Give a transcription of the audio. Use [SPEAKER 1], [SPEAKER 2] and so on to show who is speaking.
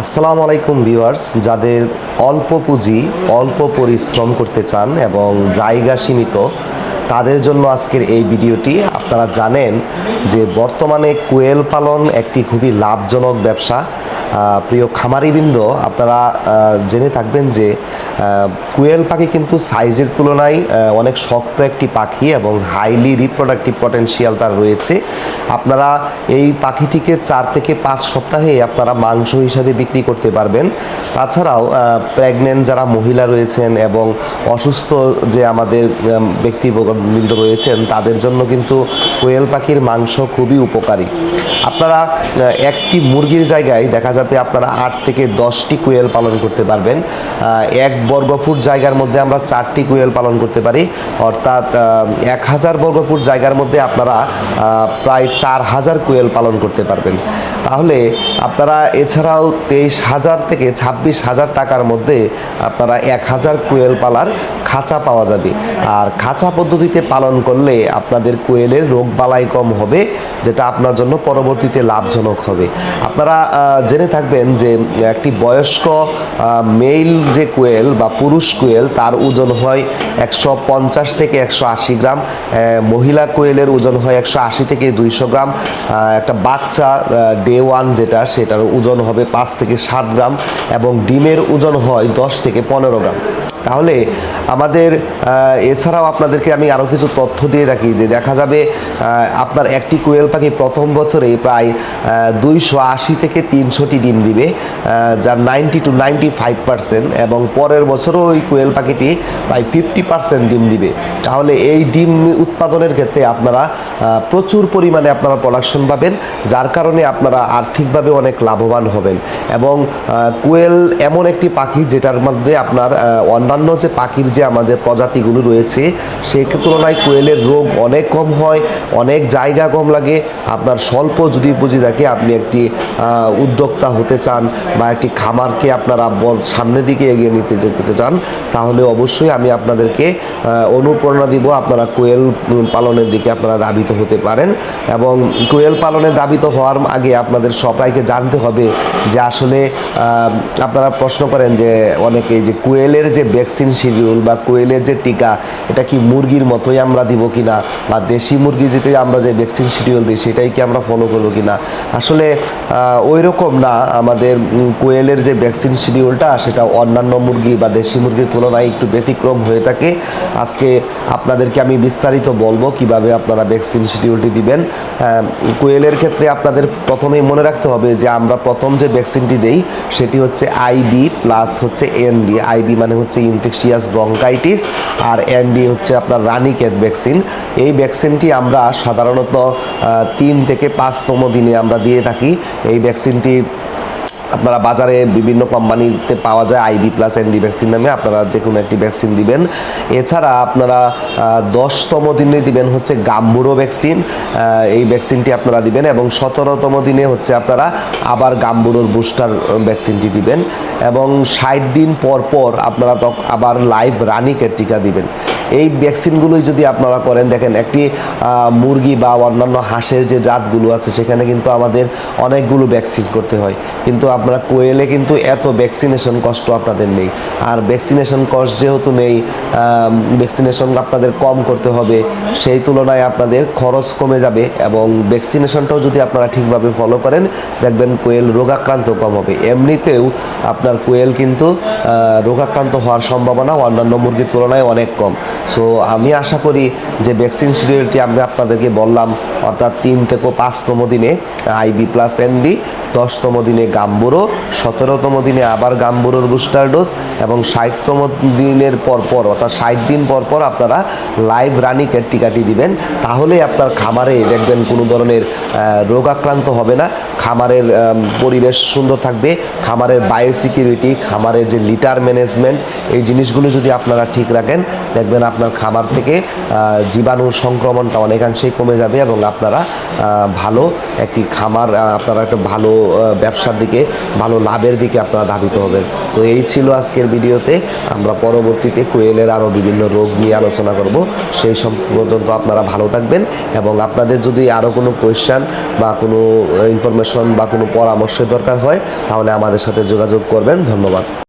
[SPEAKER 1] আসসালামু আলাইকুম ভিউয়ার্স, যাদের অল্প পুঁজি অল্প পরিশ্রম করতে চান এবং জায়গা সীমিত তাদের জন্য আজকের এই ভিডিওটি। আপনারা জানেন যে বর্তমানে কোয়েল পালন একটি খুবই লাভজনক ব্যবসা। প্রিয় খামারিবৃন্দ, আপনারা জেনে থাকবেন যে কোয়েল পাখি কিন্তু সাইজের তুলনায় অনেক শক্ত একটি পাখি এবং হাইলি রিপ্রোডাক্টিভ পটেনশিয়াল তার রয়েছে। আপনারা এই পাখিটিকে 4 থেকে 5 সপ্তাহে আপনারা মাংস হিসাবে বিক্রি করতে পারবেন। তাছাড়াও প্রেগনেন্ট যারা মহিলা রয়েছেন এবং অসুস্থ যে আমাদের ব্যক্তিবৃন্দ রয়েছেন তাদের জন্য কিন্তু কোয়েল পাখির মাংস খুবই উপকারী। আপনারা একটি মুরগির জায়গায় দেখা যাবে আপনারা 8 থেকে 10টি কোয়েল পালন করতে পারবেন। 1 বর্গফুট জায়গার মধ্যে আমরা 4টি কোয়েল পালন করতে পারি, অর্থাৎ 1000 বর্গফুট জায়গার মধ্যে আপনারা প্রায় 4000 কোয়েল পালন করতে পারবেন। তাহলে আপনারা এছাড়াও 23,000 থেকে 26,000 টাকার মধ্যে আপনারা 1000 কোয়েল পালার খাঁচা পাওয়া যাবে। আর খাঁচা পদ্ধতিতে পালন করলে আপনাদের কোয়েলের রোগ বালাই কম হবে, যেটা আপনার জন্য পরবর্তীতে লাভজনক হবে। আপনারা জেনে থাকবেন যে একটি বয়স্ক মেল যে কোয়েল বা পুরুষ কোয়েল তার ওজন হয় 150 থেকে 180 গ্রাম, মহিলা কোয়েলের ওজন হয় 180 থেকে 200 গ্রাম, একটা বাচ্চা ডে 1 যেটা সেটার ওজন হবে 5 থেকে 7 গ্রাম এবং ডিমের ওজন হয় 10 থেকে 15 গ্রাম। তাহলে আমাদের এছাড়াও আপনাদেরকে আমি আরও কিছু তথ্য দিয়ে রাখি যে দেখা যাবে আপনার একটি কোয়েল পাখি প্রথম বছরে প্রায় 280 থেকে 300টি ডিম দিবে, যার 90 to 95%, এবং পরের বছরও ওই কোয়েল পাখিটি প্রায় 50% ডিম দিবে। তাহলে এই ডিম উৎপাদনের ক্ষেত্রে আপনারা প্রচুর পরিমাণে আপনারা প্রোডাকশন পাবেন, যার কারণে আপনারা আর্থিকভাবে অনেক লাভবান হবেন। এবং কোয়েল এমন একটি পাখি যেটার মধ্যে আপনার অন্যান্য যে পাখির যে আমাদের প্রজাতিগুলো রয়েছে সেই তুলনায় কোয়েলের রোগ অনেক কম হয়, অনেক জায়গা কম লাগে। আপনার স্বল্প যদি পুঁজি থাকে, আপনি একটি উদ্যোক্তা হতে চান বা একটি খামারকে আপনারা সামনের দিকে এগিয়ে নিতে যেতে চান, তাহলে অবশ্যই আমি আপনাদেরকে অনুপ্রেরণা দিব, আপনারা কোয়েল পালনের দিকে আপনারা ধাবিত হতে পারেন। এবং কোয়েল পালনে ধাবিত হওয়ার আগে আপনাদের সবাইকে জানতে হবে যে আসলে আপনারা প্রশ্ন করেন যে অনেকেই যে কোয়েলের যে ভ্যাকসিন শিডিউল বা কোয়েলের যে টিকা এটা কি মুরগির মতোই আমরা দিব কিনা, বা দেশি মুরগি যেতে আমরা যে ভ্যাকসিন শিডিউল দিই সেটাই কি আমরা ফলো করবো কিনা। আসলে ওই রকম না, আমাদের কোয়েলের যে ভ্যাকসিন শিডিউলটা সেটা অন্যান্য মুরগি বা দেশি মুরগির তুলনায় একটু ব্যতিক্রম হয়ে থাকে। আজকে আপনাদেরকে আমি বিস্তারিত বলবো কিভাবে আপনারা ভ্যাকসিন শিডিউলটি দিবেন। কোয়েলের ক্ষেত্রে আপনাদের প্রথমেই মনে রাখতে হবে যে আমরা প্রথম যে ভ্যাকসিনটি দেই সেটি হচ্ছে আইবি প্লাস হচ্ছে এনডি। আইবি মানে হচ্ছে ইনফেকশিয়াস ব্রঙ্কাইটিস আর এনডি হচ্ছে আপনার রানীক্ষেত ভ্যাকসিন। এই ভ্যাকসিনটি আমরা সাধারণত 3 থেকে 5তম দিনে আমরা দিয়ে থাকি। এই ভ্যাকসিনটি আপনারা বাজারে বিভিন্ন কোম্পানিতে পাওয়া যায়, আইবি প্লাস এনডি ভ্যাকসিন নামে। আপনারা যে কোনো একটি ভ্যাকসিন দিবেন। এছাড়া আপনারা 10তম দিনে দিবেন হচ্ছে গাম্বুরো ভ্যাকসিন। এই ভ্যাকসিনটি আপনারা দিবেন এবং 17তম দিনে হচ্ছে আপনারা আবার গাম্বুরোর বুস্টার ভ্যাকসিনটি দিবেন এবং 60 দিন পর পর আপনারা আবার লাইভ রানীক্ষেত টিকা দিবেন। এই ভ্যাকসিনগুলোই যদি আপনারা করেন, দেখেন একটি মুরগি বা অন্যান্য হাঁসের যে জাতগুলো আছে সেখানে কিন্তু আমাদের অনেকগুলো ভ্যাকসিন করতে হয়, কিন্তু আপনারা কোয়েলে কিন্তু এত ভ্যাকসিনেশন কষ্ট আপনাদের নেই। আর ভ্যাকসিনেশন কস্ট যেহেতু নেই, ভ্যাকসিনেশন আপনাদের কম করতে হবে, সেই তুলনায় আপনাদের খরচ কমে যাবে। এবং ভ্যাকসিনেশনটাও যদি আপনারা ঠিকভাবে ফলো করেন দেখবেন কোয়েল রোগাক্রান্ত কম হবে। এমনিতেও আপনার কোয়েল কিন্তু রোগাক্রান্ত হওয়ার সম্ভাবনা অন্যান্য মুরগির তুলনায় অনেক কম। সো আমি আশা করি যে ভ্যাকসিন শিডিউলটি আমি আপনাদেরকে বললাম, অর্থাৎ 3 থেকে 5তম দিনে আইবি প্লাস এনডি, 10তম দিনে গাম্বুরো, 17তম দিনে আবার গাম্বুরোর বুস্টার ডোজ এবং 60তম দিনের পরপর অর্থাৎ 60 দিন পরপর আপনারা লাইভ রানীক্ষেত টিকাটি দিবেন। তাহলে আপনার খামারে দেখবেন কোনো ধরনের রোগাক্রান্ত হবে না, খামারের পরিবেশ সুন্দর থাকবে, খামারের বায়োসিকিউরিটি, খামারের যে লিটার ম্যানেজমেন্ট, এই জিনিসগুলো যদি আপনারা ঠিক রাখেন দেখবেন আপনার খামার থেকে জীবাণুর সংক্রমণটা অনেকাংশেই কমে যাবে এবং আপনারা ভালো একটি খামার, আপনারা একটা ভালো ব্যবসার দিকে ভালো লাভের দিকে আপনারা ধাবিত হবেন। তো এই ছিল আজকের ভিডিওতে। আমরা পরবর্তীতে কোয়েলের আরও বিভিন্ন রোগ নিয়ে আলোচনা করব। সেই পর্যন্ত আপনারা ভালো থাকবেন, এবং আপনাদের যদি আরও কোনো কোয়েশ্চেন বা কোনো ইনফরমেশন বা কোনো পরামর্শের দরকার হয় তাহলে আমাদের সাথে যোগাযোগ করবেন। ধন্যবাদ।